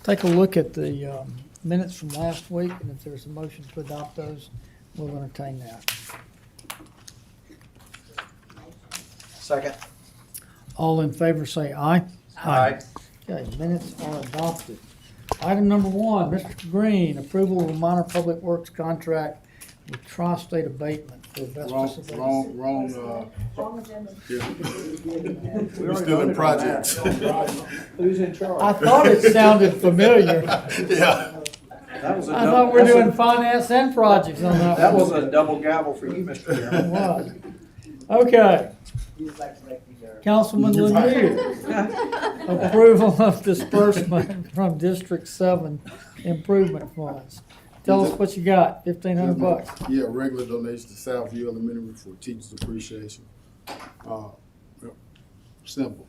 take a look at the minutes from last week, and if there's a motion to adopt those, we'll entertain that. Second. All in favor say aye. Aye. Okay, minutes are adopted. Item number 1, Mr. Green, approval of a minor public works contract with Tri-State Abatement for asbestos abatement. Wrong agenda. We're still in projects. Who's in charge? I thought it sounded familiar. Yeah. That was a I double- thought we're that's a- doing finance and projects on that. That one. was a double gavel for you, Mr. It Chairman. was. Okay. Councilman Lanier, approval of disbursement from District 7 improvement funds. Tell us what you got, $1,500. Yeah, regular donation to Southview Elementary for Teachers Appreciation. Simple.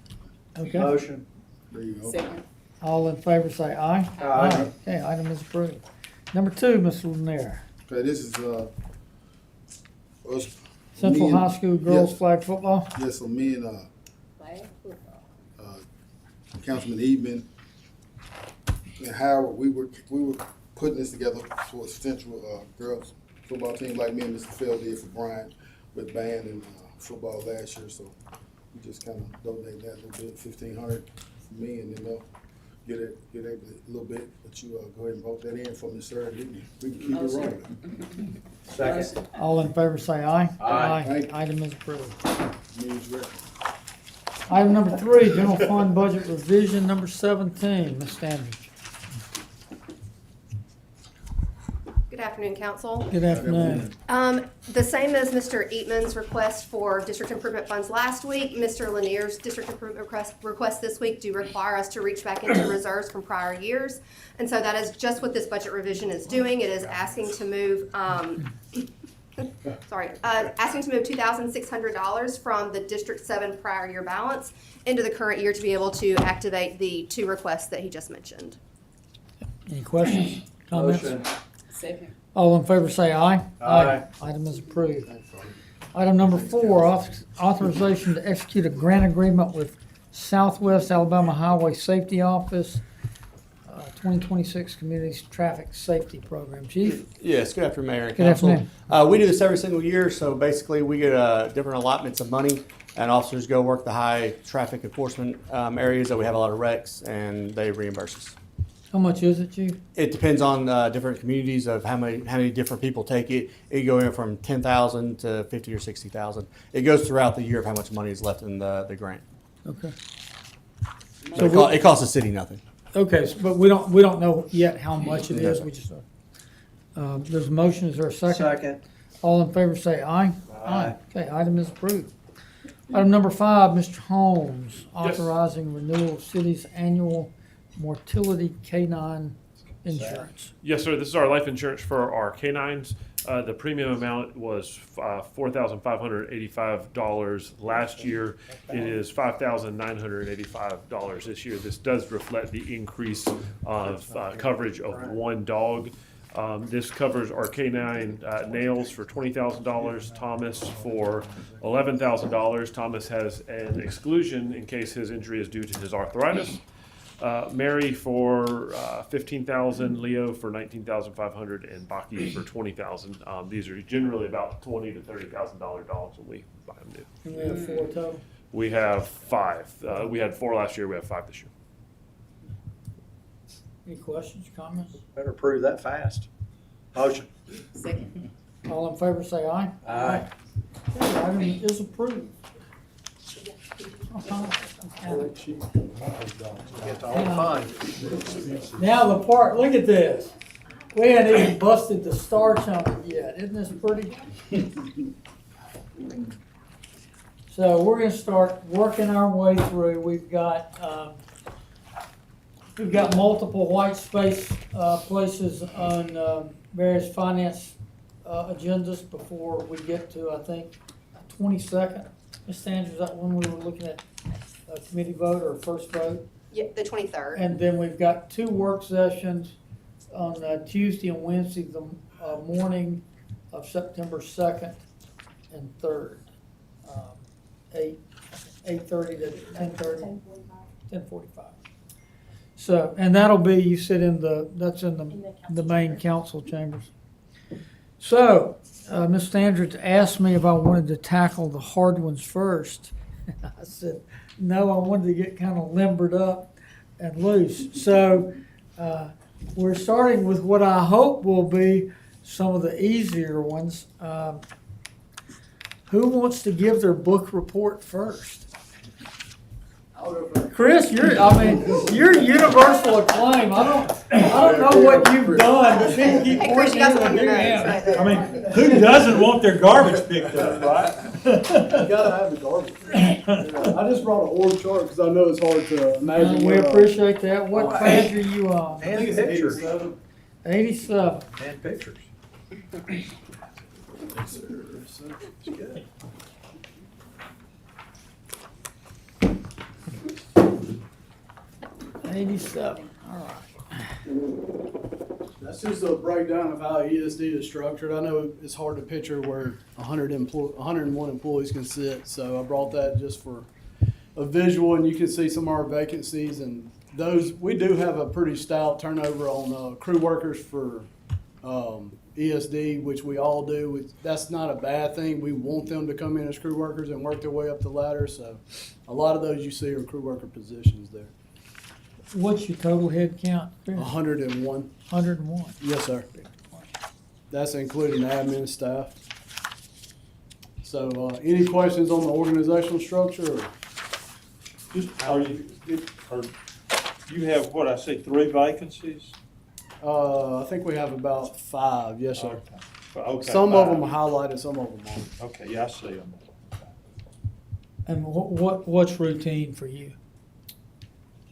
Okay, Motion. There you go. Second. all in favor say aye. Aye. Okay, item is approved. Number 2, Mr. Lanier, Okay, this is, us. Central me and- High School girls yes, flag football. Yes, so me and, Flag football. Councilman Eatman and Howard, we were putting this together for a Central, girls football team like me and Mr. Phil did for Brian with band and, football last year, so we just kinda donate that a little bit, $1,500 for me, and then they'll get a little bit, but you, go ahead and vote that in for me, sir, and we can keep it rolling. Second. All in favor say aye. Aye. Thank you. Item is approved. News record. Item number 3, general fund budget revision number 17, Ms. Standridge. Good afternoon, council. Good afternoon. The same as Mr. Eatman's request for district improvement funds last week, Mr. Lanier's district improvement request this week do require us to reach back into reserves from prior years. And so that is just what this budget revision is doing. It is asking to move, asking to move $2,600 from the District 7 prior year balance into the current year to be able to activate the 2 requests that he just mentioned. Any questions, comments? Motion. Second. All in favor say aye. Aye. Item is approved. Item number 4, authorization to execute a grant agreement with Southwest Alabama Highway Safety Office, 2026 Community Traffic Safety Program. Chief? Yes, good afternoon, Mayor and Good Council. afternoon. We do this every single year, so basically we get different allotments of money, and officers go work the high traffic enforcement areas that we have a lot of wrecks, and they reimburse us. How much is it, Chief? It depends on different communities of how many different people take it. It can go in from 10,000 to 50 or 60,000. It goes throughout the year of how much money is left in the grant. Okay. So it costs the city nothing. Okay, but we don't know yet how much it is. We just, there's a motion. Is there a second? Second. All in favor say aye. Aye. Okay, item is approved. Item number 5, Mr. Holmes, authorizing renewal of city's annual mortality canine insurance. Yes, sir. This is our life insurance for our canines. The premium amount was $4,585 last year. It is $5,985 this year. This does reflect the increase of coverage of one dog. This covers our canine Nails for $20,000, Thomas for $11,000. Thomas has an exclusion in case his injury is due to his arthritis. Mary for $15,000, Leo for $19,500, and Baki for $20,000. These are generally about $20,000 to $30,000 dogs when we buy them new. And we have 4 total. We have 5. We had 4 last year. We have 5 this year. Any questions, comments? Better approve that fast. Motion. Second. All in favor say aye. Aye. Okay, item is approved. Get to all the fun. Now the part, look at this. We hadn't even busted the starch on it yet. Isn't this pretty? So we're gonna start working our way through. We've got multiple white space places on various finance agendas before we get to, I think, 22nd. Ms. Sanders, is that when we were looking at a committee vote or first vote? Yeah, the 23rd. And then we've got 2 work sessions on Tuesday and Wednesday, the morning of September 2nd and 3rd. 8:30 to 10:30. 10:45. So, and that'll be, you sit in that's in the main council chambers. So, Ms. Standridge asked me if I wanted to tackle the hard ones first. I said, no, I wanted to get kind of limbered up and loose. So, we're starting with what I hope will be some of the easier ones. Who wants to give their book report first? Chris, you're universal acclaim. I don't know what you've done, but people keep Hey, Chris, you got some pointing on at your you. notes right there. I mean, who doesn't want their garbage picked up, right? You gotta have the garbage. I just brought an org chart because I know it's hard to imagine. We what, appreciate that. What page are you on? I think And it's pictures. 87. 87. And pictures. It's good. All right. That's just a breakdown of how ESD is structured. I know it's hard to picture where 101 employees can sit, so I brought that just for a visual, and you can see some of our vacancies. And those, we do have a pretty stout turnover on crew workers for ESD, which we all do. That's not a bad thing. We want them to come in as crew workers and work their way up the ladder. So a lot of those you see are crew worker positions there. What's your total head count? 101. 101. Yes, sir. That's including admin staff. So, any questions on the organizational structure? Or? You have, what, I say, 3 vacancies? I think we have about 5. Yes, sir. Okay, Some of 5. them are highlighted, some of them aren't. Okay, yeah, I see them. And what's routine for you?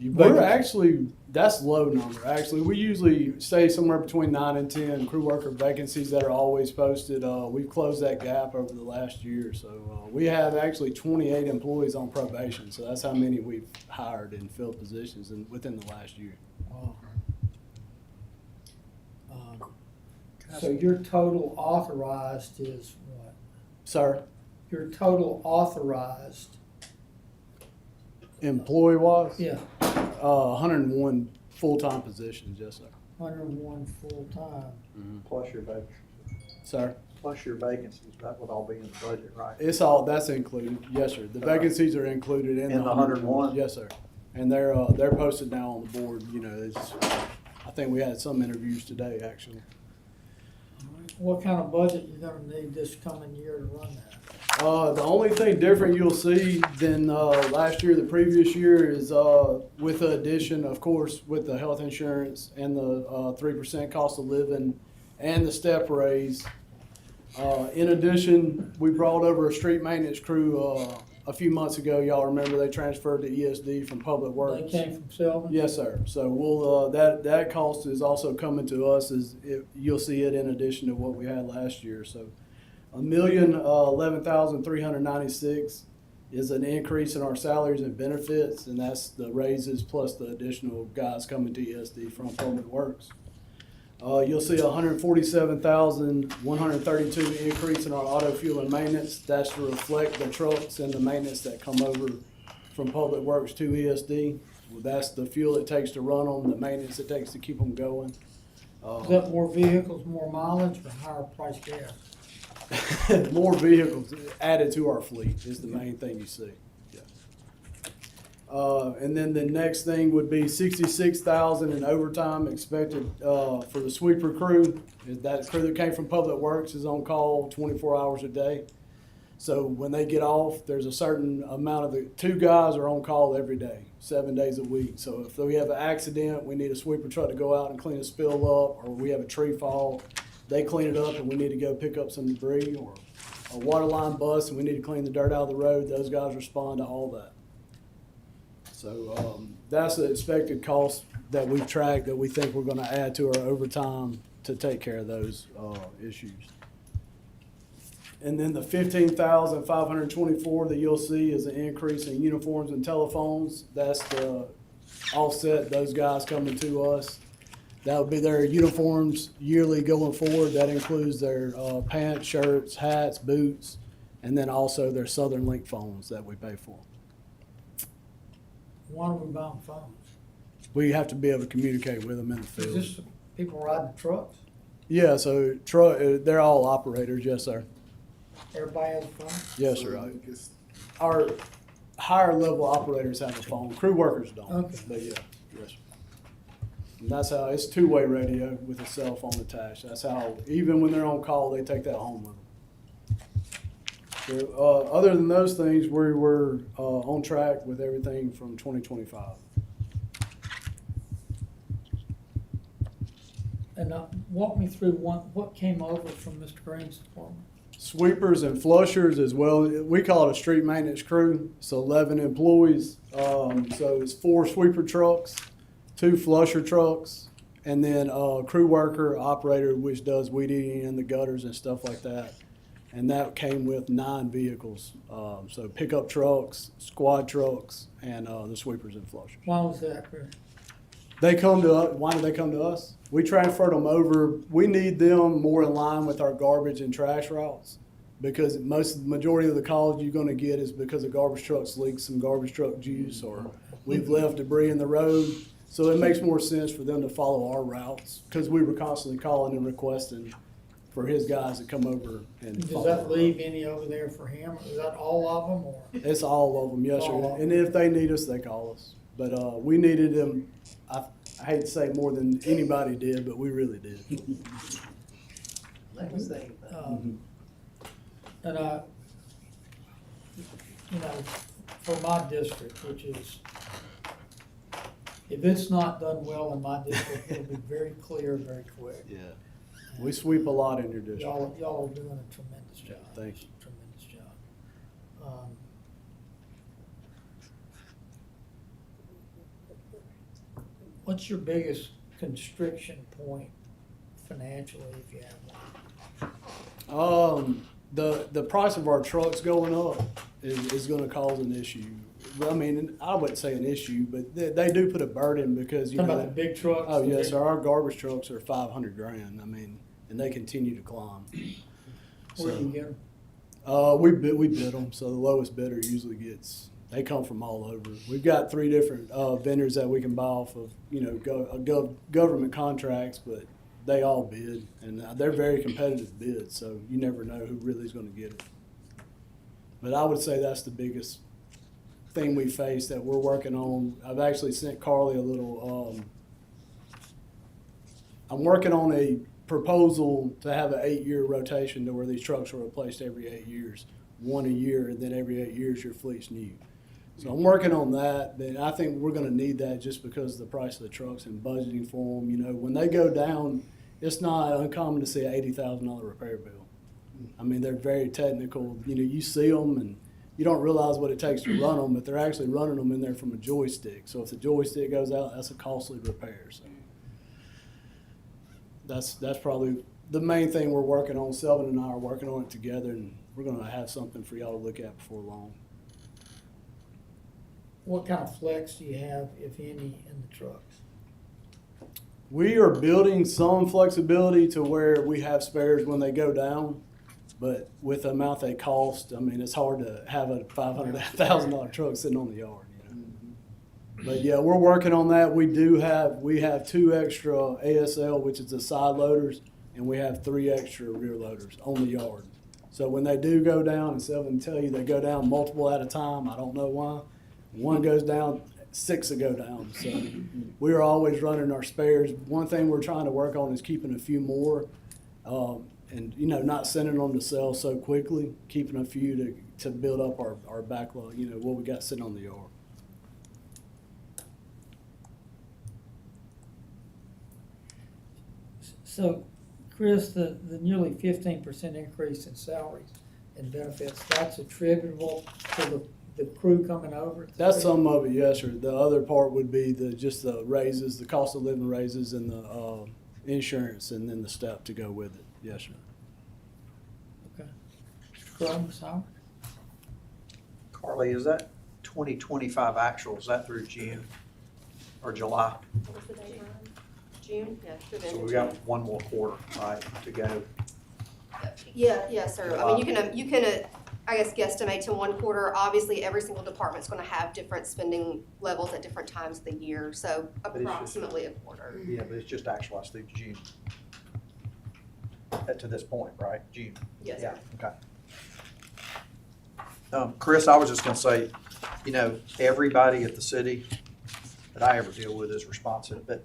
We're actually, that's low number. Actually, we usually stay somewhere between 9 and 10 crew worker vacancies that are always posted. We've closed that gap over the last year. So we have actually 28 employees on probation. So that's how many we've hired and filled positions within the last year. So your total authorized is what? Sir, Your total authorized, employee wise? yeah, 101 full-time positions, yes, sir. 101 full-time. Plus your vacancies. Sir? Plus your vacancies, that would all be in the budget, right? It's all, that's included, yes, sir. The vacancies are included in In the 101? Yes, sir. And they're posted now on the board, you know, I think we had some interviews today, actually. What kind of budget you gonna need this coming year to run that? The only thing different you'll see than last year, the previous year, is with the addition, of course, with the health insurance and the 3% cost of living and the step raise. In addition, we brought over a street maintenance crew a few months ago. Y'all remember they transferred to ESD from Public Works. They came from Sylvan? Yes, sir. So we'll that cost is also coming to us you'll see it in addition to what we had last year. So $1,011,396 is an increase in our salaries and benefits, and that's the raises plus the additional guys coming to ESD from Public Works. You'll see $147,132 increase in our auto fuel and maintenance. That's to reflect the trucks and the maintenance that come over from Public Works to ESD. Well, that's the fuel it takes to run them, the maintenance it takes to keep them going. Is that more vehicles, more mileage, or higher price gas? More vehicles added to our fleet is the main thing you see. Yeah. And then the next thing would be 66,000 in overtime expected for the sweeper crew. That crew that came from Public Works is on call 24 hours a day. So when they get off, there's a certain amount of the 2 guys are on call every day, 7 days a week. So if we have an accident, we need a sweeper truck to go out and clean a spill up, or we have a tree fall, they clean it up and we need to go pick up some debris, or a water line bust and we need to clean the dirt out of the road. Those guys respond to all that. So that's the expected cost that we've tracked that we think we're going to add to our overtime to take care of those issues. And then the 15,524 that you'll see is an increase in uniforms and telephones. That's to offset those guys coming to us. That would be their uniforms yearly going forward. That includes their pants, shirts, hats, boots, and then also their Southern Link phones that we pay for. Why are we buying phones? We have to be able to communicate with them in the Is field. this the people riding trucks? Yeah, so they're all operators, yes, sir. Everybody has a phone? Yes, sir. Our higher level operators have a phone. Crew workers don't. Okay. But yeah, yes. Sir. And that's how it's two-way radio with a cell phone attached. That's how even when they're on call, they take that home with them. So, other than those things, we were on track with everything from 2025. And walk me through what came over from Mr. Green's department? Sweepers and flushers as well. We call it a street maintenance crew. It's 11 employees. So it's 4 sweeper trucks, 2 flusher trucks, and then a crew worker, operator, which does weed eating in the gutters and stuff like that. And that came with 9 vehicles. So pickup trucks, squad trucks, and the sweepers and flushers. Why was that, Chris? They come to us. Why did they come to us? We transferred them over. We need them more in line with our garbage and trash routes because majority of the calls you're going to get is because a garbage truck's leaked some garbage truck juice or we've left debris in the road. So it makes more sense for them to follow our routes because we were constantly calling and requesting for his guys to come over and Does follow that our leave route. any over there for him? Is that all of them or? It's all of them, yes, All of sir. them. And if they need us, they call us. But we needed them. I hate to say more than anybody did, but we really did. And for my district, which is, if it's not done well in my district, it'll be very clear, very quick. Yeah. We sweep a lot in your district. Y'all are doing a tremendous job. Thank you. Tremendous job. What's your biggest constriction point financially, if you have one? The price of our trucks going up is gonna cause an issue. I mean, I wouldn't say an issue, but they do put a burden because, you Talking about know. the big trucks? Oh, the yes, big- sir. Our garbage trucks are 500 grand. I mean, and they continue to climb. Where do you get them? We bid them, so the lowest bidder usually gets, they come from all over. We've got 3 different vendors that we can buy off of, you know, government contracts, but they all bid, and they're very competitive bids, so you never know who really is going to get it. But I would say that's the biggest thing we face that we're working on. I've actually sent Carly a little, I'm working on a proposal to have an 8-year rotation to where these trucks are replaced every 8 years, 1 a year, and then every 8 years your fleet's new. So I'm working on that, but I think we're gonna need that just because of the price of the trucks and budgeting for them. You know, when they go down, it's not uncommon to see an $80,000 repair bill. I mean, they're very technical. You know, you see them and you don't realize what it takes to run them, but they're actually running them in there from a joystick. So if the joystick goes out, that's a costly repair. So that's probably the main thing we're working on. Selvin and I are working on it together, and we're gonna have something for y'all to look at before long. What kind of flex do you have, if any, in the trucks? We are building some flexibility to where we have spares when they go down, but with the amount they cost, I mean, it's hard to have a $500,000 truck sitting on the yard, you know. But yeah, we're working on that. We have 2 extra ASL, which is the side loaders, and we have 3 extra rear loaders on the yard. So when they do go down, and Selvin tell you they go down multiple at a time, I don't know why. One goes down, 6 will go down. So we're always running our spares. One thing we're trying to work on is keeping a few more, and you know, not sending them to sell so quickly. Keeping a few to build up our backlog. You know, what we got sitting on the yard. So, Chris, the nearly 15% increase in salaries and benefits, that's attributable to the crew coming over? That's some of it, yes, sir. The other part would be just the raises, the cost of living raises, and the insurance, and then the step to go with it. Yes, sir. Okay. Crumbs, Howard? Carly, is that 2025 actual, is that through June or July? What's the date, Ryan? June? Yeah, should have So been we got 1 more quarter, right, to go. Yeah, yes, sir. I mean, you can I guess, guesstimate to 1 quarter. Obviously, every single department's gonna have different spending levels at different times of the year, so it's just- approximately a quarter. Yeah, but it's just actualized through June. To this point, right? June? Yes, Yeah, sir. okay. Chris, I was just gonna say, you know, everybody at the city that I ever deal with is responsive, but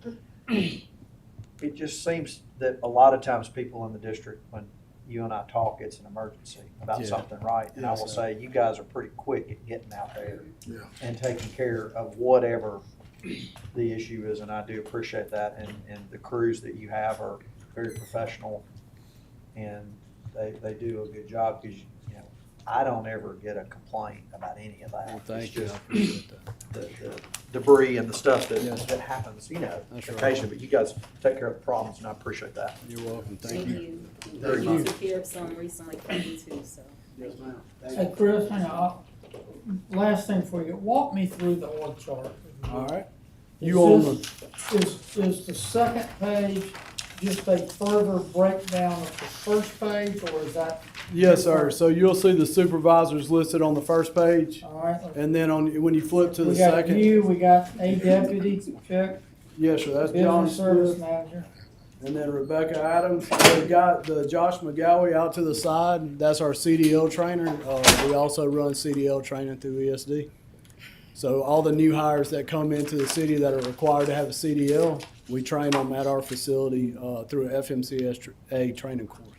it just seems that a lot of times people in the district, when you and I talk, it's an emergency about Yeah. something, right? And I Yes, will sir. say, you guys are pretty quick at getting out there Yeah. and taking care of whatever the issue is, and I do appreciate that, and the crews that you have are very professional, and they do a good job, because, you know, I don't ever get a complaint about any of that. Well, thank It's you. I just appreciate that. the debris and the stuff Yes. that happens, you know, That's right. occasionally, but you guys take care of the problems, and I appreciate that. You're welcome. Thank Thank you. you. Very You much. took care of some recently for me too, so. Yes, ma'am. Hey, Chris, hang on, last thing for you, walk me through the org chart. All right. Is You on this- Is the second page just a further breakdown of the first page, or is that? Yes, sir. So you'll see the supervisors listed on the first page, All right, and then when you flip to the we got second. you, we got a deputy, check, Yes, sir. That's John business service Smith, manager. and then Rebecca Adams. We got the Josh McGowie out to the side. That's our CDL trainer. We also run CDL training through ESD. So all the new hires that come into the city that are required to have a CDL, we train them at our facility through a FMCSA training course.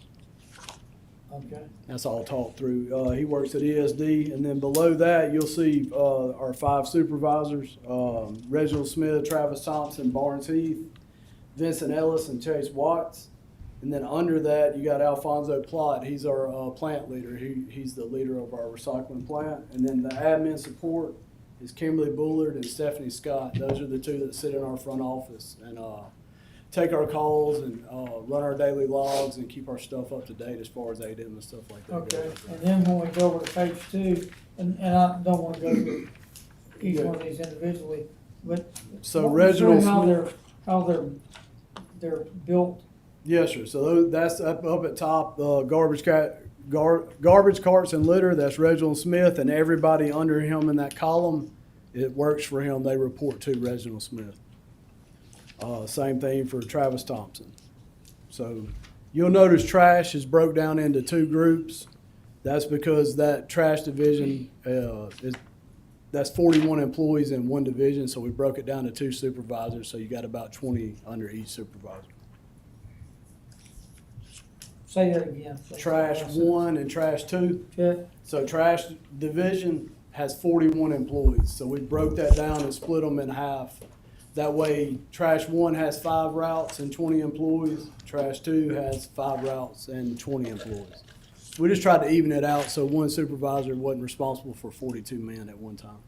Okay, That's all taught through. He works at ESD, and then below that, you'll see our 5 supervisors, Reginald Smith, Travis Thompson, Barnes Heath, Vincent Ellis, and Chase Watts. And then under that, you got Alfonso Plott. He's our plant leader. He's the leader of our recycling plant. And then the admin support is Kimberly Bullard and Stephanie Scott. Those are the 2 that sit in our front office and take our calls and run our daily logs and keep our stuff up to date as far as ADM and stuff like that. okay, and then when we go over to page 2, and I don't wanna go through each one of these individually, but. So walk me through Reginald How Smith- they're built. Yes, sir. So that's up at top, garbage carts and litter. That's Reginald Smith, and everybody under him in that column, it works for him. They report to Reginald Smith. Same thing for Travis Thompson. So you'll notice trash is broke down into 2 groups. That's because that trash division that's 41 employees in one division, so we broke it down to 2 supervisors, so you got about 20 under each supervisor. Say that again. Trash 1 and trash 2. Check, So trash division has 41 employees, so we broke that down and split them in half. That way, trash 1 has 5 routes and 20 employees, trash 2 has 5 routes and 20 employees. We just tried to even it out so one supervisor wasn't responsible for 42 men at one time.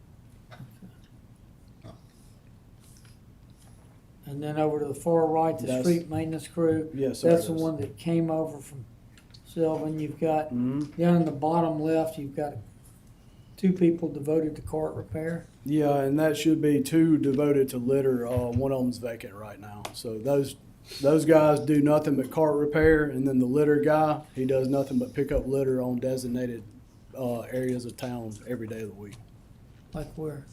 and then over to the far right, the That's- street maintenance crew. Yes, sir. That's the one that came over from Sylvan. You've got, Mhm. down in the bottom left, you've got 2 people devoted to cart repair. Yeah, and that should be 2 devoted to litter. One of them's vacant right now. So those guys do nothing but cart repair, and then the litter guy, he does nothing but pick up litter on designated areas of town every day of the week. Like where?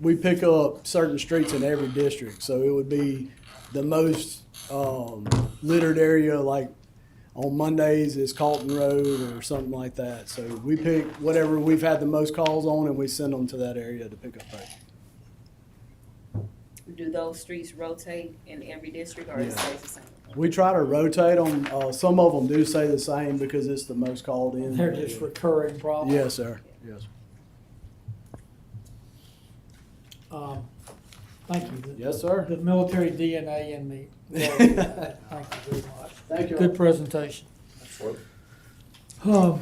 We pick up certain streets in every district, so it would be the most littered area, like on Mondays is Calton Road or something like that. So we pick whatever we've had the most calls on, and we send them to that area to pick up trash. Do those streets rotate in every district or it Yeah. stays the same? We try to rotate them. Some of them do stay the same because it's the most called in. They're just recurring problems. Yes, sir. Yes. Thank you. Yes, sir. The military DNA in me. Thank you very much. Thank you. Good presentation. Absolutely. All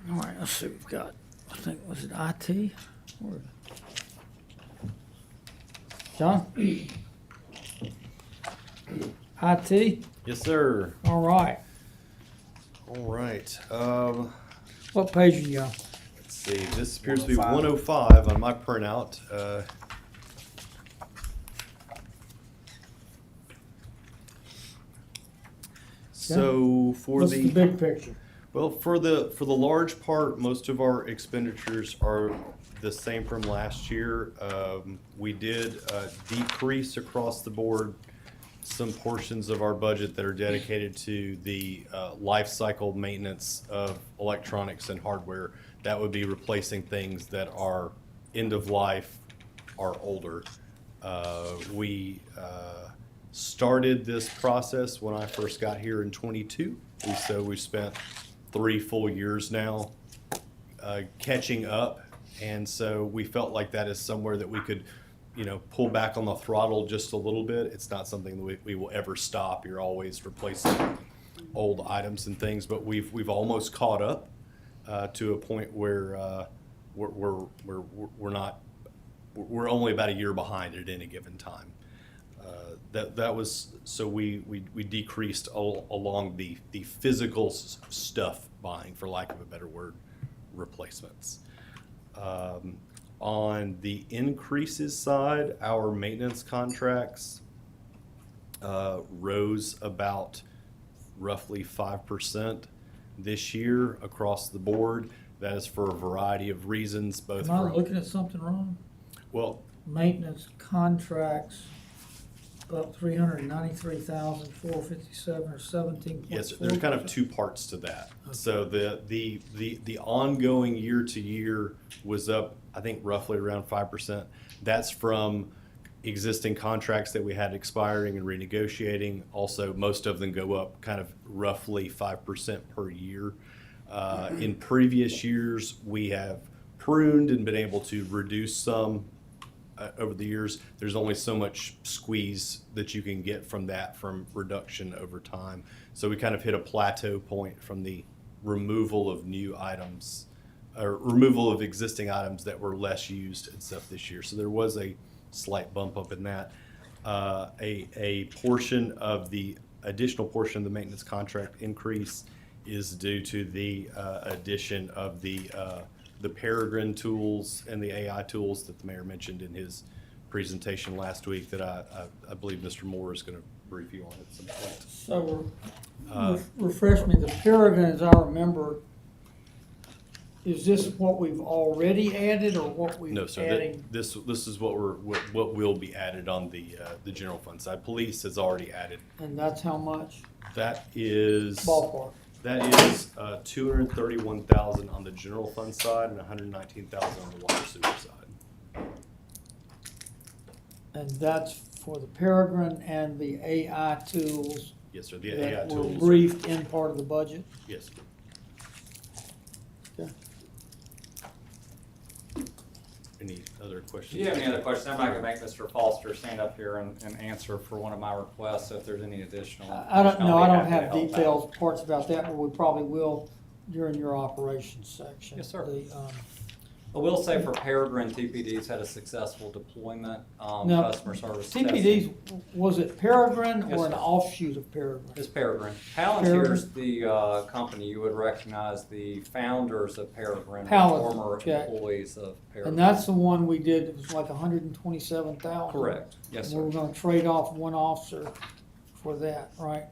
right, let's see, we've got, I think, was it IT? Where is it? John? IT, Yes, sir. all right. All right. What page are you on? Let's see. This appears to be 105. 105 on my printout. So for What's the big picture? Well, for the large part, most of our expenditures are the same from last year. We did decrease across the board some portions of our budget that are dedicated to the life cycle maintenance of electronics and hardware. That would be replacing things that are end of life, are older. We started this process when I first got here in '22. So we spent 3 full years now catching up, and so we felt like that is somewhere that we could, pull back on the throttle just a little bit. It's not something that we will ever stop. You're always replacing old items and things, but we've almost caught up to a point where we're only about a year behind at any given time. That was so we decreased along the physical stuff buying, for lack of a better word, replacements. On the increases side, our maintenance contracts rose about roughly 5% this year across the board. That is for a variety of reasons, both Am I for, looking at something wrong? well, Maintenance contracts up 393,457 or 17.4%. yes, there's kind of two parts to that. So the ongoing year to year was up, I think, roughly around 5%. That's from existing contracts that we had expiring and renegotiating. Also, most of them go up kind of roughly 5% per year. In previous years, we have pruned and been able to reduce some over the years. There's only so much squeeze that you can get from that from reduction over time. So we kind of hit a plateau point from the removal of new items or removal of existing items that were less used and stuff this year. So there was a slight bump up in that. A portion of the additional portion of the maintenance contract increase is due to the addition of the Peregrine tools and the AI tools that the mayor mentioned in his presentation last week that I believe Mr. Moore is going to brief you on at some point. So refresh me, the Peregrine, as I remember, is this what we've already added or what we've No, sir. adding? This is what will be added on the general fund side. Police has already added. And that's how much? That is Ballpark. That is $231,000 on the general fund side and $119,000 on the water sewer side. And that's for the Peregrine and the AI tools Yes, sir. The AI that were tools. briefed in part of the budget? Yes. Okay. Any other questions? Do you have any other questions? I'm not gonna make Mr. Foster stand up here and answer for one of my requests, so if there's any additional. I don't know, I don't information, I'll be have happy to help details, parts about that, but we probably will during your operations section. Yes, sir. The, I will say for Peregrine, TPD's had a successful deployment, Now, customer service. TPD's, was it Peregrine Yes, or an sir. offshoot of Peregrine? It's Peregrine. Palantir's the company, you would recognize the founders of Peregrine, Palantir, former okay. employees of Peregrine. And that's the one we did, it was like 127,000. Correct, yes, We were sir. gonna trade off one officer for that, right?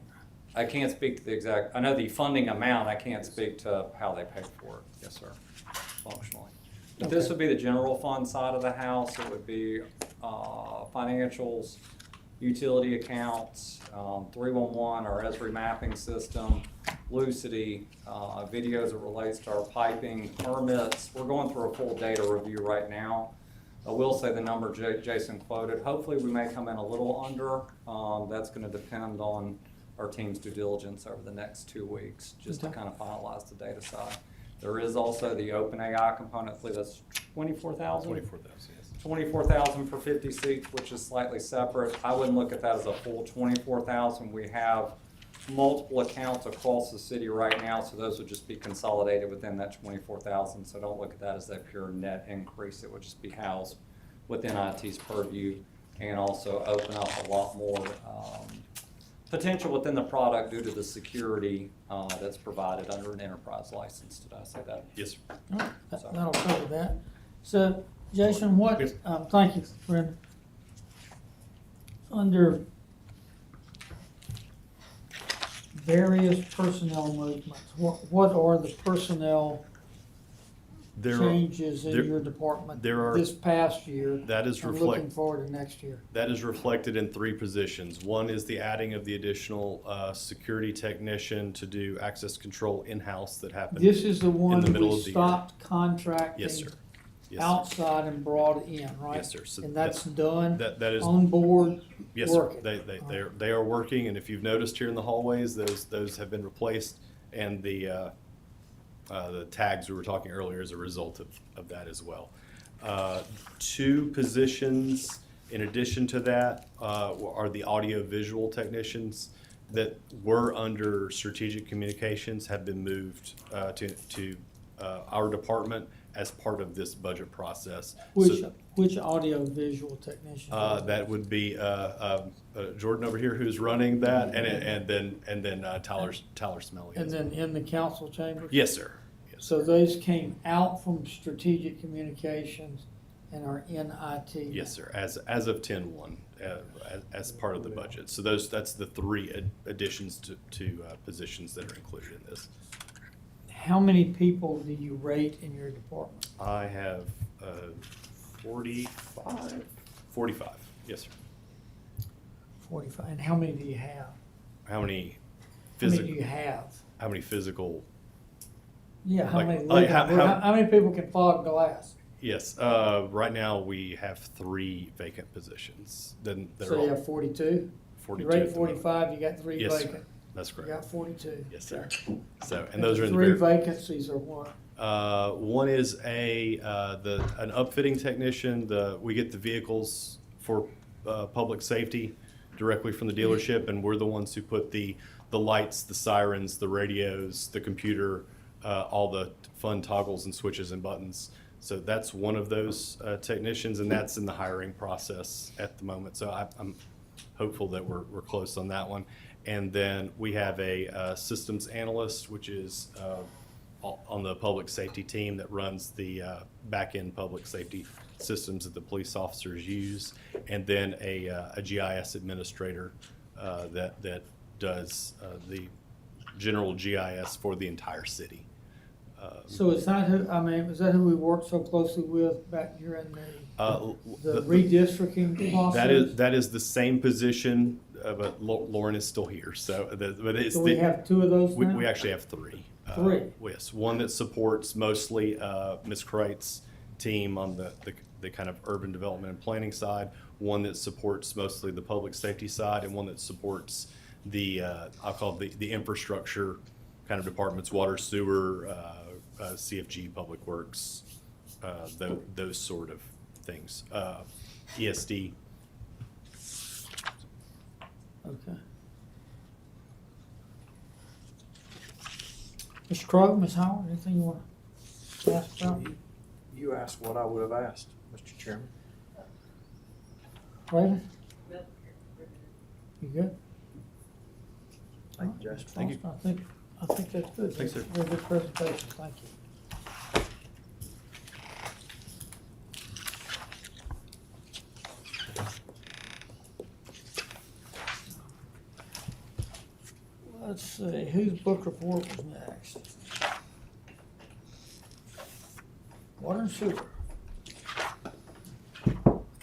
I can't speak to the exact, I know the funding amount, I can't speak to how they paid for it, yes, sir, functionally. But this Okay. would be the general fund side of the house, it would be, financials, utility accounts, 311, our Esri mapping system, Lucity, videos that relates to our piping, permits. We're going through a full data review right now. I will say the number Jason quoted, hopefully we may come in a little under. That's gonna depend on our team's due diligence over the next 2 weeks, just to Okay. kind of finalize the data side. There is also the open AI component, I believe that's 24,000? 24,000, yes. 24,000 for 50 seats, which is slightly separate. I wouldn't look at that as a full 24,000. We have multiple accounts across the city right now, so those would just be consolidated within that 24,000. So don't look at that as a pure net increase. It would just be housed within IT's purview and also open up a lot more potential within the product due to the security that's provided under an enterprise license. Did I say that? Yes, sir. All right, that'll cover that. So, Jason, what, Yes. thank you, Brenda. Under various personnel movements. What are the personnel There are, changes there- in your department there are- this past year? that is And reflect, looking forward to next year. that is reflected in 3 positions. One is the adding of the additional security technician to do access control in-house that happened. This is the one middle we of the year. stopped contracting Yes, sir. Yes, sir. outside and brought in, right? Yes, sir. So And that's done, that is, on board, yes, sir. working. They are working, and if you've noticed here in the hallways, those have been replaced, and the tags we were talking earlier as a result of that as well. 2 positions in addition to that are the audio-visual technicians that were under strategic communications, have been moved to our department as part of this budget process. So, Which audio visual technician? that would be Jordan over here who's running that, and then Tyler Smelly. And then in the council chambers? Yes, sir. Yes, So those came out from strategic communications and are in IT? yes, sir. As of 10/1, as part of the budget. So that's the 3 additions to positions that are included in this. How many people do you rate in your department? I have 45. Yes, sir. 45. And how many do you have? How many How many do physical? you have? How many physical? Yeah, how Like- many? like legal- how- how many people can fog glass? Yes. Right now we have 3 vacant positions. Then they're So you all have 42? 42. You rate at the moment. 45, you got 3 Yes, sir. vacant. That's You correct. got 42. Yes, sir. So, and those are in the 3 very, vacancies are what? one is an upfitting technician. We get the vehicles for public safety directly from the dealership, and we're the ones who put the lights, the sirens, the radios, the computer, all the fun toggles and switches and buttons. So that's one of those technicians, and that's in the hiring process at the moment. So I'm hopeful that we're close on that one. And then we have a systems analyst, which is on the public safety team that runs the back-end public safety systems that the police officers use. And then a GIS administrator that does the general GIS for the entire city. So is that is that who we worked so closely with back during the The- redistricting process? That is the same position, but Lauren is still here, so, but it's. So we have 2 of those now? We actually have 3. 3? Yes, one that supports mostly Ms. Kreit's team on the kind of urban development and planning side, one that supports mostly the public safety side, and one that supports the, I'll call it the infrastructure kind of departments, water, sewer, CFG, Public Works, those sort of things. ESD. Okay. Mr. Crowe, Ms. Howard, anything you want to ask about? You asked what I would have asked, Mr. Chairman. Raven? You good? Thank you, Justin. Thank you. I think that's good. Thanks, sir. Very good presentation, thank you. Let's see, whose book report was next? Water and sewer.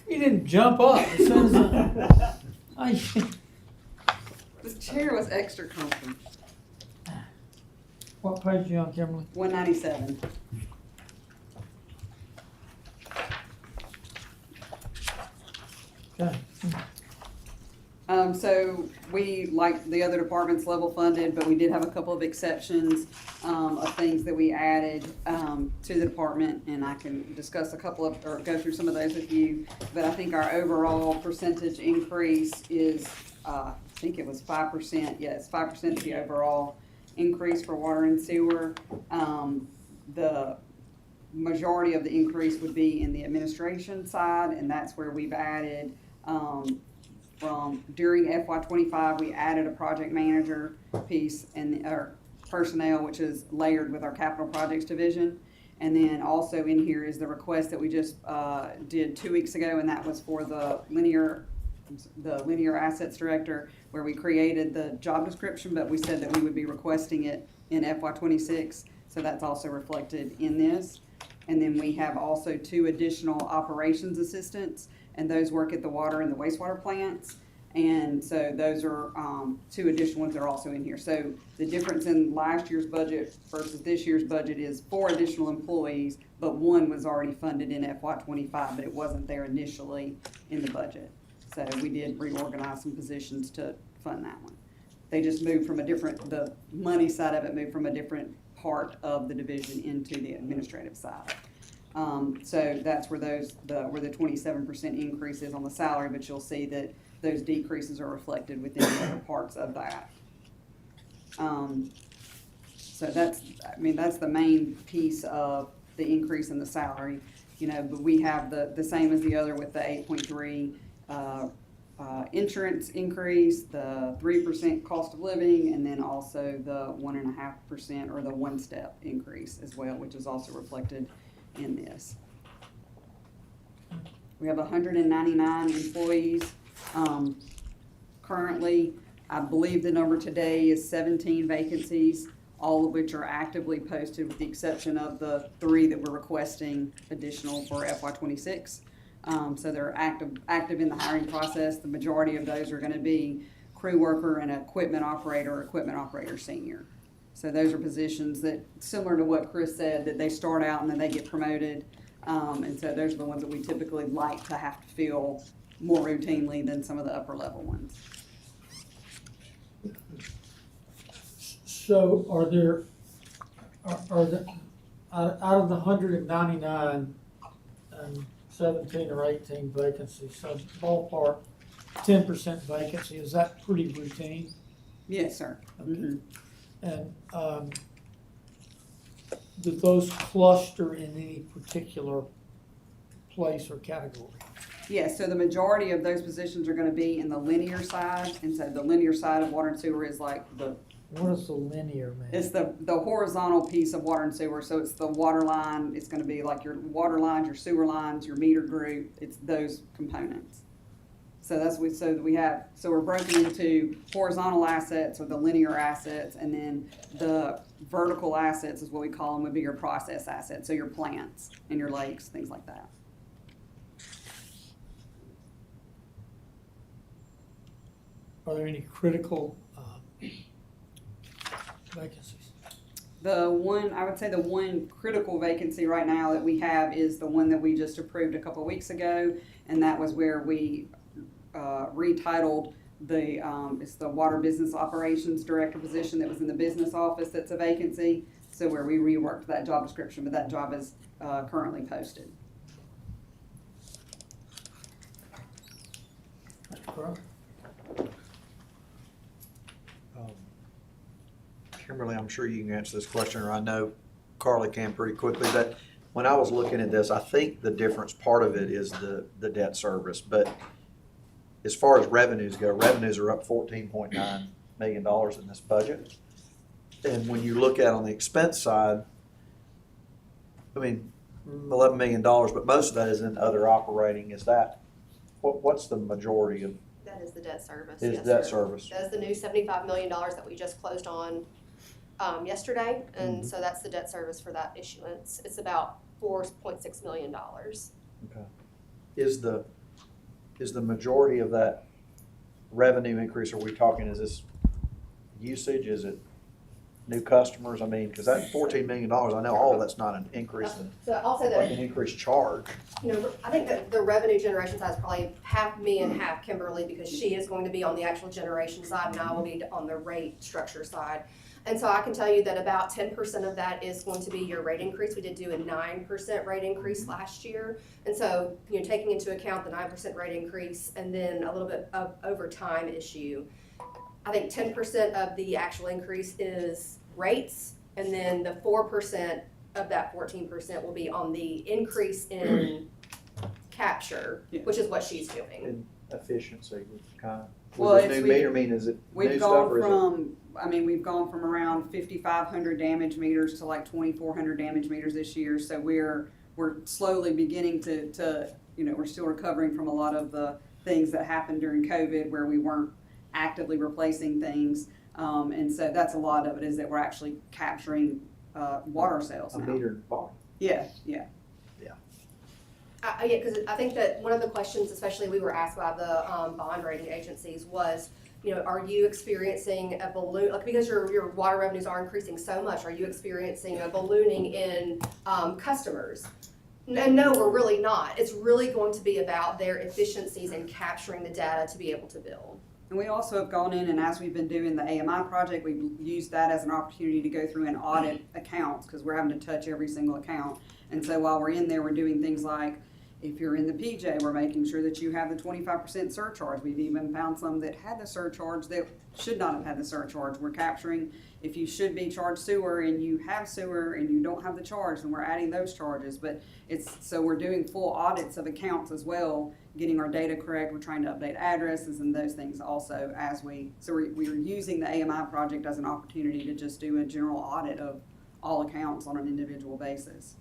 You didn't jump up as soon as This chair was extra comfy. What page you on, Kimberly? 197. Okay. So we, like the other departments, level funded, but we did have a couple of exceptions of things that we added to the department, and I can discuss a couple of, or go through some of those with you. But I think our overall percentage increase is, I think it was 5%. Yes, 5% the overall increase for water and sewer. The majority of the increase would be in the administration side, and that's where we've added from during FY25, we added a project manager piece and our personnel, which is layered with our capital projects division. And then also in here is the request that we just did 2 weeks ago, and that was for the linear the linear assets director, where we created the job description, but we said that we would be requesting it in FY '26. So that's also reflected in this. And then we have also 2 additional operations assistants, and those work at the water and the wastewater plants. And so those are 2 additional ones that are also in here. So the difference in last year's budget versus this year's budget is 4 additional employees, but 1 was already funded in FY '25, but it wasn't there initially in the budget. So we did reorganize some positions to fund that one. They just moved from the money side of it moved from a different part of the division into the administrative side. So that's where where the 27% increase is on the salary, but you'll see that those decreases are reflected within the other parts of that. So that's the main piece of the increase in the salary, but we have the same as the other with the 8.3 insurance increase, the 3% cost of living, and then also the 1.5% or the 1-step increase as well, which is also reflected in this. We have 199 employees. Currently, I believe the number today is 17 vacancies, all of which are actively posted with the exception of the 3 that we're requesting additional for FY '26. So they're active in the hiring process. The majority of those are going to be crew worker and equipment operator senior. So those are positions that, similar to what Chris said, that they start out and then they get promoted. And so those are the ones that we typically like to have to fill more routinely than some of the upper level ones. So are there out of the 199 and 17 or 18 vacancies, so ballpark 10% vacancy, is that pretty routine? Yes, sir. Okay. Mhm. And do those cluster in any particular place or category? Yes, so the majority of those positions are going to be in the linear side, and so the linear side of water and sewer is like What is the linear mean? it's the horizontal piece of water and sewer. So it's the water line. It's going to be like your water lines, your sewer lines, your meter group. It's those components. So we're broken into horizontal assets or the linear assets, and then the vertical assets is what we call them, would be your process assets. So your plants and your lakes, things like that. Are there any critical vacancies? I would say the one critical vacancy right now that we have is the one that we just approved a couple of weeks ago, and that was where we retitled it's the Water Business Operations Director position that was in the business office. That's a vacancy. So where we reworked that job description, but that job is currently posted. Mr. Crowe? Kimberly, I'm sure you can answer this question, or I know Carly can pretty quickly, but when I was looking at this, I think the difference, part of it is the debt service, but as far as revenues go, revenues are up $14.9 million in this budget. And when you look at on the expense side, I mean, $11 million, but most of that is in other operating. Is that, what's the majority of? That is the debt service. Is yes, debt sir. service? That is the new $75 million that we just closed on yesterday, and so that's the debt service for that issuance. It's about $4.6 million. Okay. Is the majority of that revenue increase, are we talking, is this usage, is it new customers? I mean, because that $14 million, I know all of that's not an increase in, So I'll say like that, an increased charge. I think that the revenue generation side is probably half me and half Kimberly, because she is going to be on the actual generation side and I will be on the rate structure side. And so I can tell you that about 10% of that is going to be your rate increase. We did do a 9% rate increase last year. And so, taking into account the 9% rate increase and then a little bit of overtime issue, I think 10% of the actual increase is rates, and then the 4% of that 14% will be on the increase in capture, which is what she's doing. And efficiency, kind of. Well, With this new meter, is it new stuff or is it? We've gone from around 5,500 damage meters to like 2,400 damage meters this year. So we're slowly beginning to we're still recovering from a lot of the things that happened during COVID where we weren't actively replacing things. And so that's a lot of it, is that we're actually capturing water sales A now. metered volume. Yeah, yeah. Yeah, because I think that one of the questions, especially we were asked by the bond rating agencies, was, you know, are you experiencing a balloon, like, because your water revenues are increasing so much, are you experiencing a ballooning in customers? And no, we're really not. It's really going to be about their efficiencies and capturing the data to be able to bill. And we also have gone in, and as we've been doing the AMI project, we've used that as an opportunity to go through and audit accounts, because we're having to touch every single account. And so while we're in there, we're doing things like, if you're in the PJ, we're making sure that you have the 25% surcharge. We've even found some that had the surcharge that should not have had the surcharge. We're capturing, if you should be charged sewer and you have sewer and you don't have the charge, then we're adding those charges. But so we're doing full audits of accounts as well, getting our data correct. We're trying to update addresses and those things also we're using the AMI project as an opportunity to just do a general audit of all accounts on an individual basis.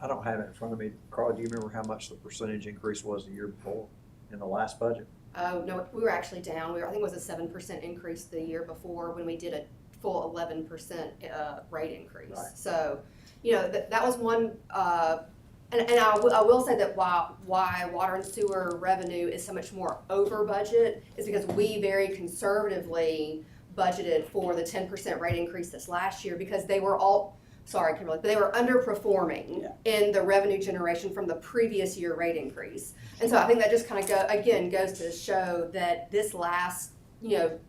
I don't have it in front of me. Carl, do you remember how much the percentage increase was the year before in the last budget? Oh, no, we were actually down. I think it was a 7% increase the year before when we did a full 11% rate increase. Right. So, you know, that was one, and I will say that why water and sewer revenue is so much more over budget is because we very conservatively budgeted for the 10% rate increase this last year, because they were sorry, Kimberly, but they were underperforming in the revenue generation from the previous year rate increase. And so I think that just kind of goes to show that this last, 10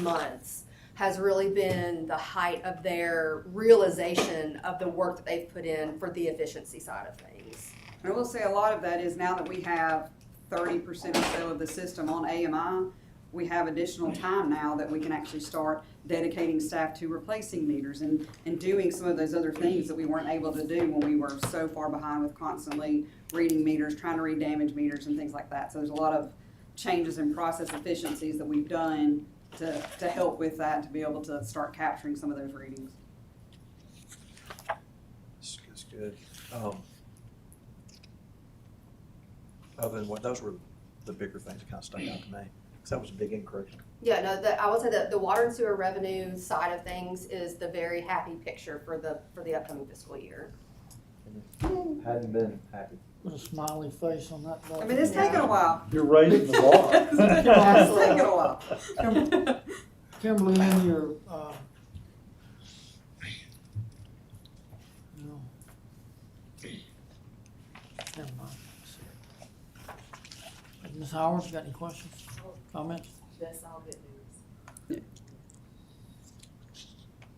months has really been the height of their realization of the work that they've put in for the efficiency side of things. And I will say a lot of that is now that we have 30% or so of the system on AMI, we have additional time now that we can actually start dedicating staff to replacing meters and doing some of those other things that we weren't able to do when we were so far behind with constantly reading meters, trying to read damaged meters and things like that. So there's a lot of changes in process efficiencies that we've done to help with that, to be able to start capturing some of those readings. It's good. Other than what, those were the bigger things that kind of stuck out to me, because that was a big increase. Yeah, no, I would say that the water and sewer revenue side of things is the very happy picture for the upcoming fiscal year. Hadn't been happy. Put a smiley face on that. I mean, it's taken a while. You're raising the bar. It's taken a while. Kimberly, in your, no. Never mind. Ms. Howard, you got any questions, comments? That's all good news.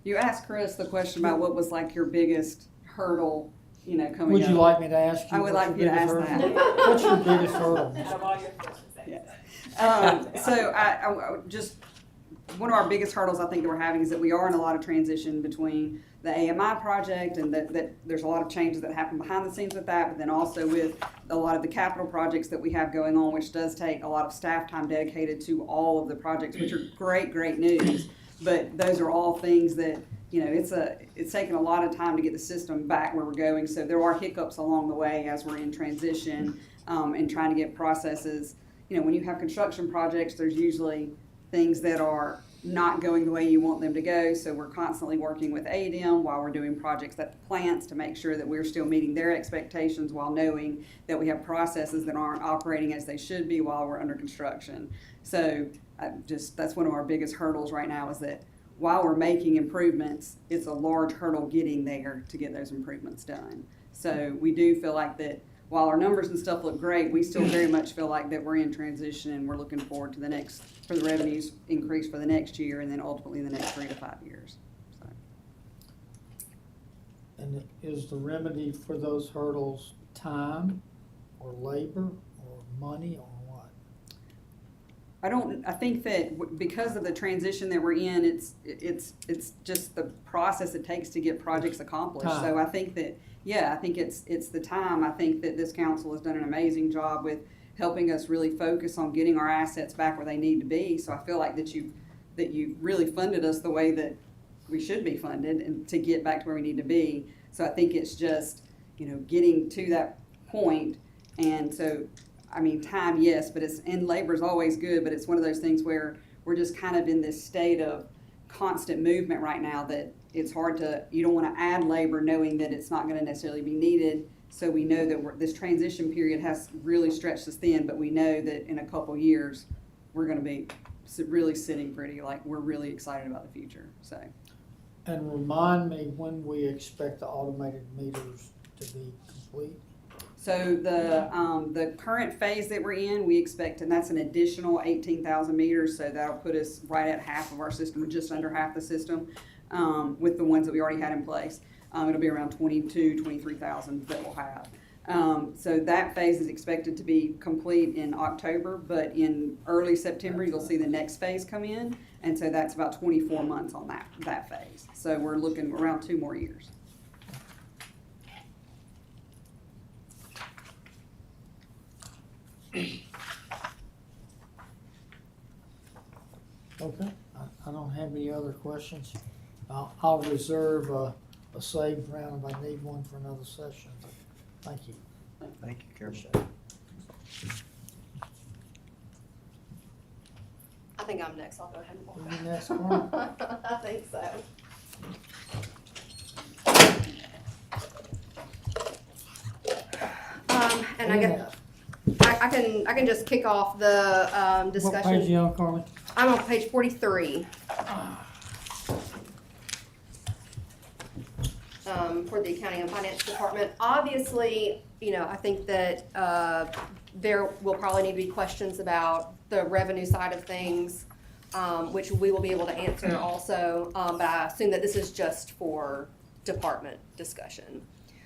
You asked Chris the question about what was like your biggest hurdle, coming up. Would you like me to ask you? I would what's like your you to biggest ask hurdle? that. What's your biggest hurdle? Out of all your questions, So I just, one of our biggest hurdles I think that we're having is that we are in a lot of transition between the AMI project, and that there's a lot of changes that happen behind the scenes with that, but then also with a lot of the capital projects that we have going on, which does take a lot of staff time dedicated to all of the projects, which are great news. But those are all things that, it's taken a lot of time to get the system back where we're going. So there are hiccups along the way as we're in transition and trying to get processes. When you have construction projects, there's usually things that are not going the way you want them to go. So we're constantly working with ADM while we're doing projects at the plants to make sure that we're still meeting their expectations while knowing that we have processes that aren't operating as they should be while we're under construction. So that's one of our biggest hurdles right now, is that while we're making improvements, it's a large hurdle getting there to get those improvements done. So we do feel like that while our numbers and stuff look great, we still very much feel like that we're in transition, and we're looking forward to for the revenues increase for the next year, and then ultimately the next 3 to 5 years. So. And is the remedy for those hurdles time or labor or money or what? I think that because of the transition that we're in, it's just the process it takes to get projects accomplished. Time. So I think that, I think it's the time. I think that this council has done an amazing job with helping us really focus on getting our assets back where they need to be. So I feel like that you really funded us the way that we should be funded, and to get back to where we need to be. So I think it's just, getting to that point. And so I mean, time, yes, but and labor is always good, but it's one of those things where we're just kind of in this state of constant movement right now that it's hard you don't want to add labor knowing that it's not going to necessarily be needed. So we know that this transition period has really stretched us thin, but we know that in a couple years, we're going to be really sitting pretty, like we're really excited about the future, so. And remind me when we expect the automated meters to be complete? So the current phase that we're in, we expect, and that's an additional 18,000 meters, so that'll put us right at half of our system, just under half the system, with the ones that we already had in place. It'll be around 23,000 that we'll have. So that phase is expected to be complete in October, but in early September, you'll see the next phase come in, and so that's about 24 months on that phase. So we're looking around 2 more years. Okay, I don't have any other questions. I'll reserve a saved round if I need one for another session. Thank you. Thank you, Karen. Appreciate it. I think I'm next, I'll go ahead and walk You next one? out. I think so. And I can just kick off the discussion. What page you on, Carly? I'm on page 43. For the accounting and finance department. Obviously, I think that there will probably need to be questions about the revenue side of things, which we will be able to answer also, but I assume that this is just for department discussion.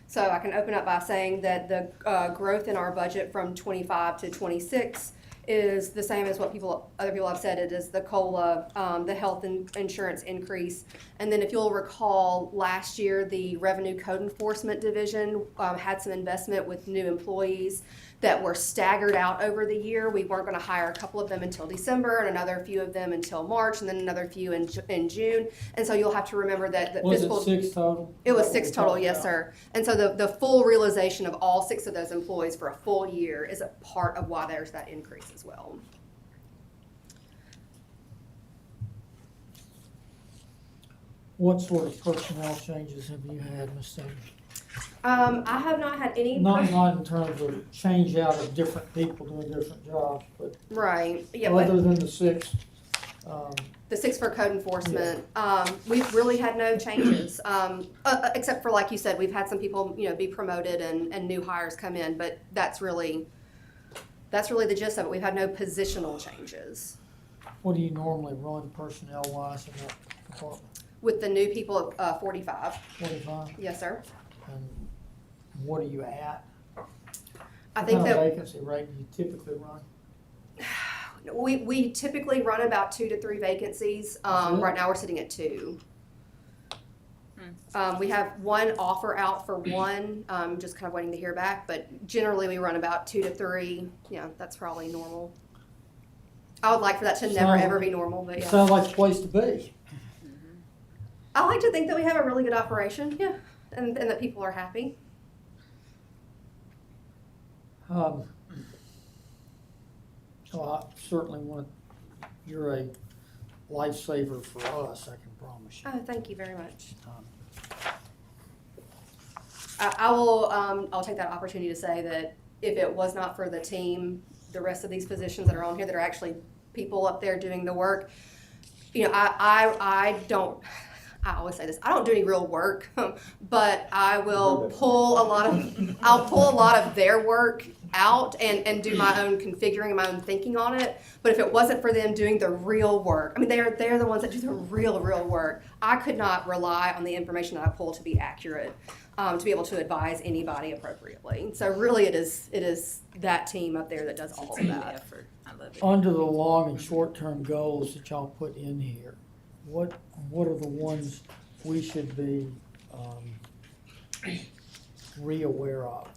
So I can open up by saying that the growth in our budget from 25 to 26 is the same as what other people have said. It is the COLA, the health insurance increase. And then if you'll recall, last year the Revenue Code Enforcement Division had some investment with new employees that were staggered out over the year. We weren't going to hire a couple of them until December and another few of them until March and then another few in June. And so you'll have to remember that the Was fiscal... it 6 total? It was 6 total, yes, sir. And so the full realization of all 6 of those employees for a full year is a part of why there's that increase as well. What sort of personnel changes have you had, Ms. Sanders? I have not had any. Not in terms of change out of different people doing different jobs, but Right, yeah, but other than the 6, the 6 for code enforcement, we've really had no changes. Except for, like you said, we've had some people, be promoted and new hires come in, but that's really the gist of it. We've had no positional changes. what do you normally run personnel-wise in that department? With the new people, 45. 45? Yes, sir. And what are you at? I think What that kind of vacancy rate do you typically run? we typically run about 2 to 3 vacancies. Right now we're sitting at 2. We have 1 offer out for 1, just kind of waiting to hear back, but generally we run about 2 to 3. Yeah, that's probably normal. I would like for that to never ever be normal, but yeah. Sounds like the place to be. I like to think that we have a really good operation, yeah, and that people are happy. Well, I certainly you're a lifesaver for us, I can promise you. Oh, thank you very much. I will, I'll take that opportunity to say that if it was not for the team, the rest of these positions that are on here that are actually people up there doing the work, I always say this, I don't do any real work, but I'll pull a lot of their work out and do my own configuring and my own thinking on it. But if it wasn't for them doing the real work, I mean, they're the ones that do the real work. I could not rely on the information that I pull to be accurate, to be able to advise anybody appropriately. So really it is that team up there that does all of that. Effort. I love it. Under the long and short-term goals that y'all put in here, what are the ones we should be re-aware of?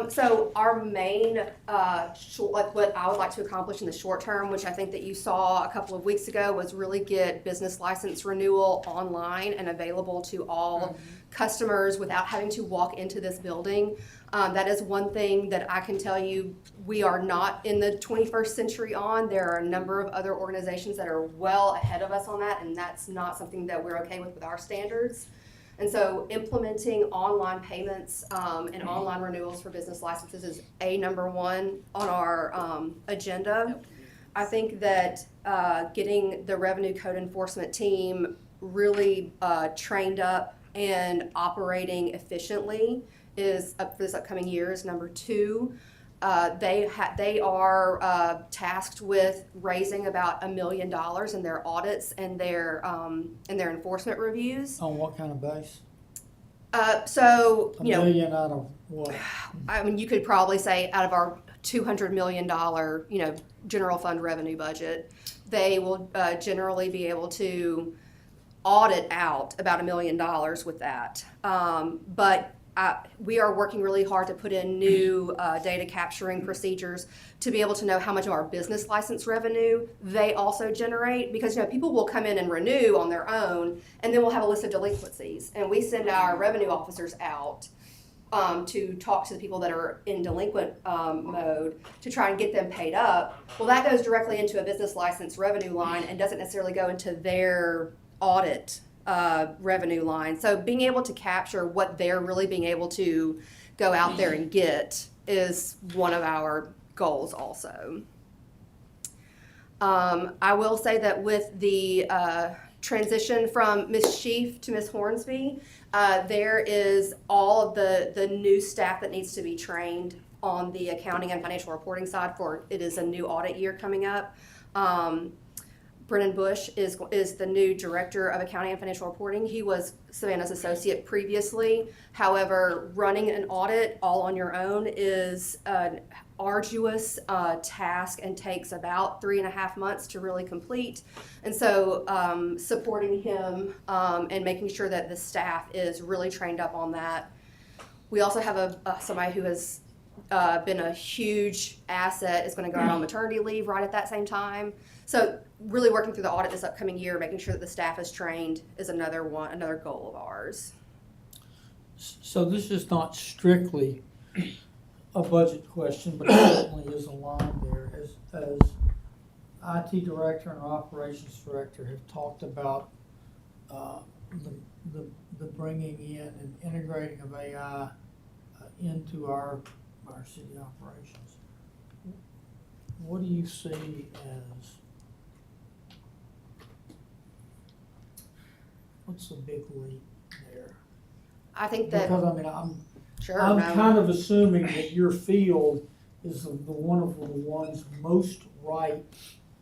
So our main, like what I would like to accomplish in the short term, which I think that you saw a couple of weeks ago, was really get business license renewal online and available to all customers without having to walk into this building. That is one thing that I can tell you, we are not in the 21st century on. There are a number of other organizations that are well ahead of us on that, and that's not something that we're okay with our standards. And so implementing online payments and online renewals for business licenses is number one on our agenda. I think that getting the revenue code enforcement team really trained up and operating efficiently is up for this upcoming year is number two. They are tasked with raising about $1 million in their audits and their enforcement reviews. On what kind of base? So, A you know, million out of what? I mean, you could probably say out of our $200 million, general fund revenue budget, they will generally be able to audit out about $1 million with that. But we are working really hard to put in new data capturing procedures to be able to know how much of our business license revenue they also generate, because people will come in and renew on their own, and then we'll have a list of delinquencies, and we send our revenue officers out to talk to the people that are in delinquent mode to try and get them paid up. Well, that goes directly into a business license revenue line and doesn't necessarily go into their audit revenue line. So being able to capture what they're really being able to go out there and get is one of our goals also. I will say that with the transition from Ms. Sheaf to Ms. Hornsby, there is all of the new staff that needs to be trained on the accounting and financial reporting side, for it is a new audit year coming up. Brennan Bush is the new director of accounting and financial reporting. He was Savannah's associate previously. However, running an audit all on your own is an arduous task and takes about 3.5 months to really complete. And so supporting him and making sure that the staff is really trained up on that. We also have somebody who has been a huge asset, is going to go out on maternity leave right at that same time. So really working through the audit this upcoming year, making sure that the staff is trained is another goal of ours. So this is not strictly a budget question, but it certainly is aligned there. As IT director and operations director have talked about the bringing in and integrating of AI into our city operations. What do you see as, what's the big leap there? I think that Because I mean, I'm sure. kind of assuming that your field is the one of the ones most ripe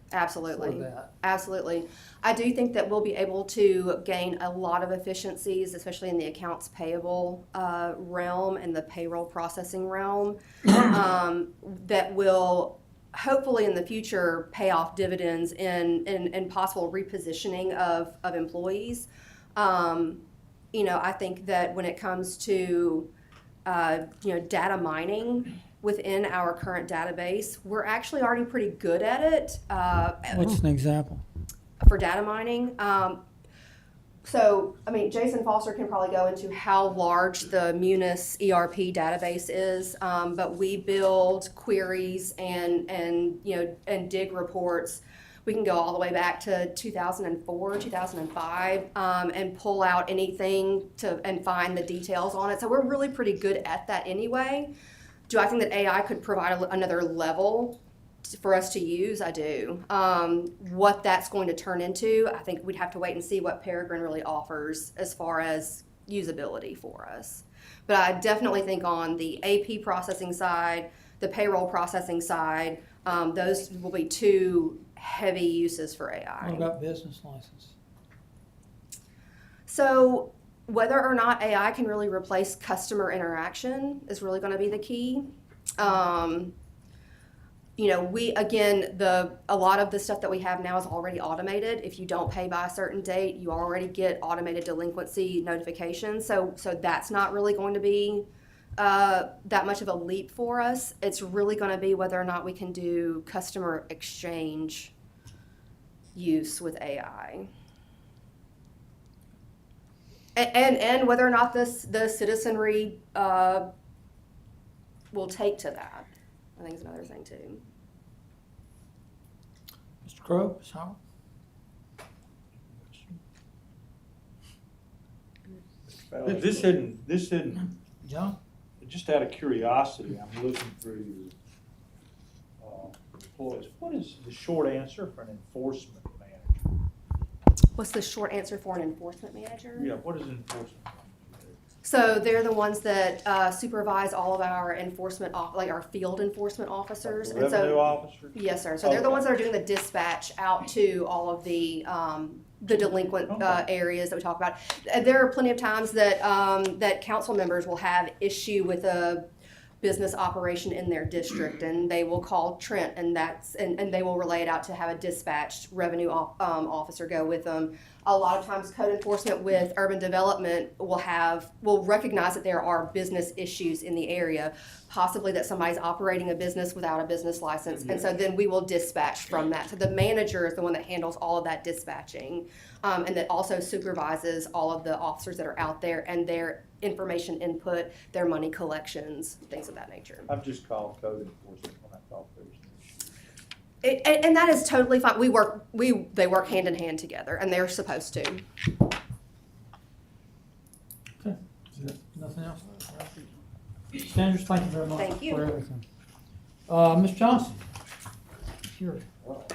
for Absolutely. that. Absolutely. I do think that we'll be able to gain a lot of efficiencies, especially in the accounts payable realm and the payroll processing realm, that will hopefully in the future pay off dividends in possible repositioning of employees. I think that when it comes to data mining within our current database, we're actually already pretty good at it. What's an example? For data mining. Jason Foster can probably go into how large the Munis ERP database is, but we build queries and dig reports. We can go all the way back to 2004, 2005, and pull out anything and find the details on it. So we're really pretty good at that anyway. Do I think that AI could provide another level for us to use? I do. What that's going to turn into, I think we'd have to wait and see what Peregrine really offers as far as usability for us. But I definitely think on the AP processing side, the payroll processing side, those will be two heavy uses for AI. What about business license? So whether or not AI can really replace customer interaction is really going to be the key. A lot of the stuff that we have now is already automated. If you don't pay by a certain date, you already get automated delinquency notifications. So that's not really going to be that much of a leap for us. It's really going to be whether or not we can do customer exchange use with AI. And whether or not the citizenry will take to that, I think is another thing too. Mr. Crowe, Ms. Howard? This isn't, John? just out of curiosity, I'm looking through your, employees. What is the short answer for an enforcement manager? What's the short answer for an enforcement manager? Yeah, what is an enforcement manager? So they're the ones that supervise all of our enforcement, like our field enforcement officers. And so, Revenue officer? yes, sir. So they're the Okay. ones that are doing the dispatch out to all of the delinquent Okay. areas that we talk about. There are plenty of times that that council members will have issue with a business operation in their district, and they will call Trent, and they will relay it out to have a dispatched revenue officer go with them. A lot of times, code enforcement with urban development will recognize that there are business issues in the area, possibly that somebody's operating a business without a business license, and so then we will dispatch from that. So the manager is the one that handles all of that dispatching, and that also supervises all of the officers that are out there and their information input, their money collections, things of that nature. I've just called code enforcement when I thought there was an issue. And that is totally fine. They work hand in hand together, and they're supposed to. Okay. Nothing else? Sanders, thank you very much Thank you. for everything. Ms. Johnson? Here. Got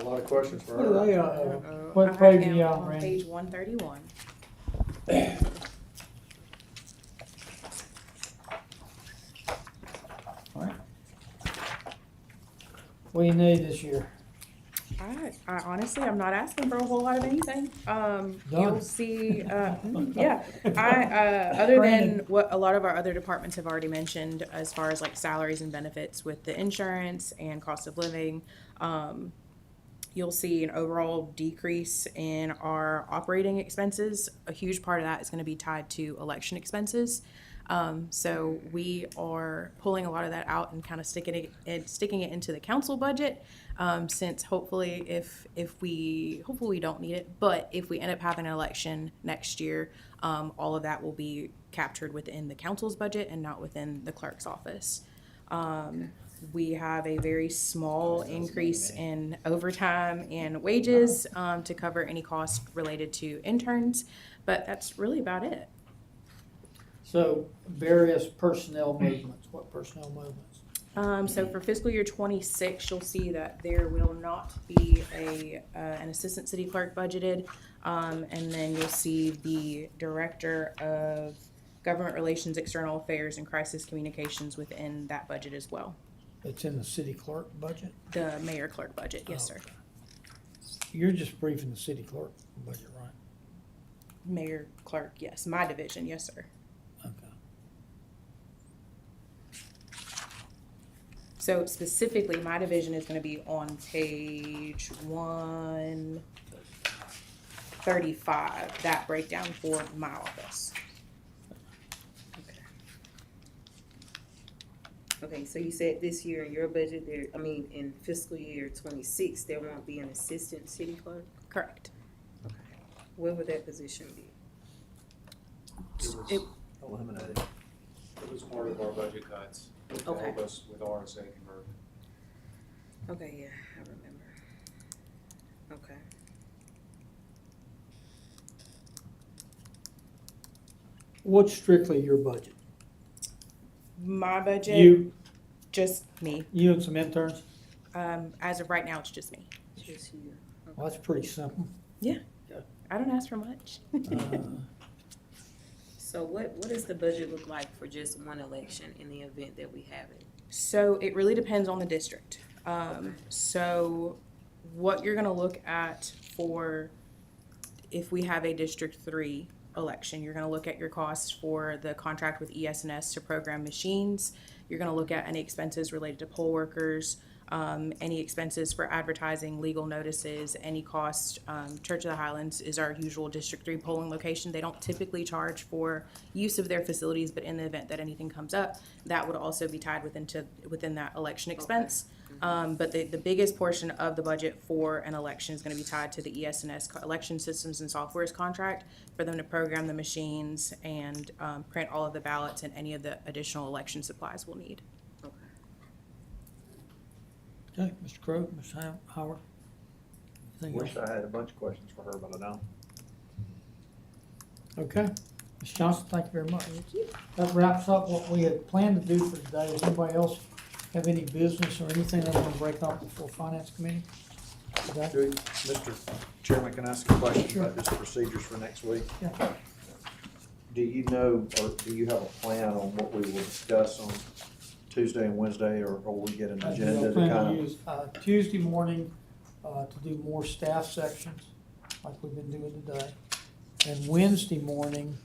a lot of questions for What her. are they, what I page are am you on, on Randy? page 131. All right. What do you need this year? I honestly, I'm not asking for a whole lot of anything. Done. You'll see, yeah. Other than Brandon. what a lot of our other departments have already mentioned, as far as like salaries and benefits with the insurance and cost of living, you'll see an overall decrease in our operating expenses. A huge part of that is going to be tied to election expenses. So we are pulling a lot of that out and kind of sticking it into the council budget. Since hopefully hopefully we don't need it, but if we end up having an election next year, all of that will be captured within the council's budget and not within the clerk's office. We have a very small increase in overtime and wages to cover any cost related to interns, but that's really about it. So various personnel movements, what personnel movements? So for fiscal year 26, you'll see that there will not be an assistant city clerk budgeted, and then you'll see the director of government relations, external affairs, and crisis communications within that budget as well. It's in the city clerk budget? The mayor clerk budget, yes, sir. You're just briefing the city clerk budget, right? Mayor clerk, yes. My division, yes, sir. Okay. So specifically, my division is going to be on page 135, that breakdown for my office. Okay, so you said this year in your budget there, in fiscal year 26, there won't be an assistant city clerk? Correct. Where would that position be? It- Eliminated. It was part of our budget cuts to Okay. help us with RSA conversion. Okay, yeah, I remember. Okay. What's strictly your budget? My budget, You, just me. you and some interns? As of right now, it's just me. Just you. Well, that's pretty simple. I don't ask for much. So what does the budget look like for just one election in the event that we have it? So it really depends on the district. So what you're gonna look at for, if we have a District 3 election, you're gonna look at your costs for the contract with ES&S to program machines. You're gonna look at any expenses related to poll workers, Any expenses for advertising, legal notices, any cost. Church of the Highlands is our usual District 3 polling location. They don't typically charge for use of their facilities, but in the event that anything comes up, that would also be tied within that election expense. But the biggest portion of the budget for an election is going to be tied to the ES&S election systems and softwares contract for them to program the machines and print all of the ballots and any of the additional election supplies we'll need. Okay, Mr. Crowe, Ms. Howard? Anything Wish else? I had a bunch of questions for her, but I don't. Okay, Ms. Johnson, thank you very much. That wraps up what we had planned to do for today. Does anybody else have any business or anything they want to break off before Finance Committee? Okay. Mr. Chairman, can I ask a question Sure. about just procedures for next week? Yeah. Do you know, or do you have a plan on what we will discuss on Tuesday and Wednesday, or we get an agenda to plan kind to of? use Tuesday morning to do more staff sections, like we've been doing today. And Wednesday morning,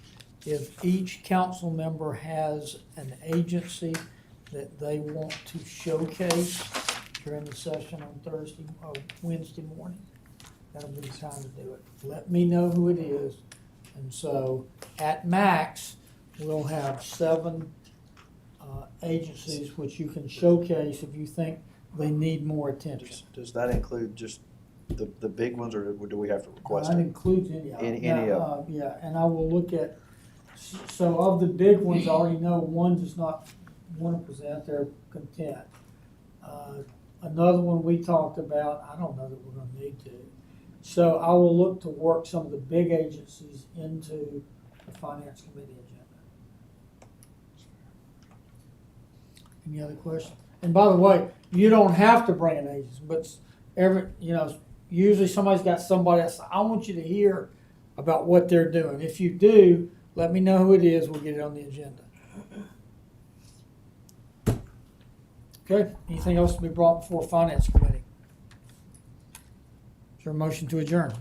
if each council member has an agency that they want to showcase during the session on Wednesday morning, that'll be the time to do it. Let me know who it is. And so at max, we'll have 7 agencies which you can showcase if you think they need more attention. Does that include just the big ones, or do we have to request That it? includes any of them. Any of them. Yeah, and I will look at, so of the big ones, I already know one does not want to present, they're content. Another one we talked about, I don't know that we're gonna need to. So I will look to work some of the big agencies into the Finance Committee agenda. Any other questions? And by the way, you don't have to bring an agent, but usually somebody's got somebody else. I want you to hear about what they're doing. If you do, let me know who it is. We'll get it on the agenda. Okay, anything else to be brought before Finance Committee? Is there a motion to adjourn?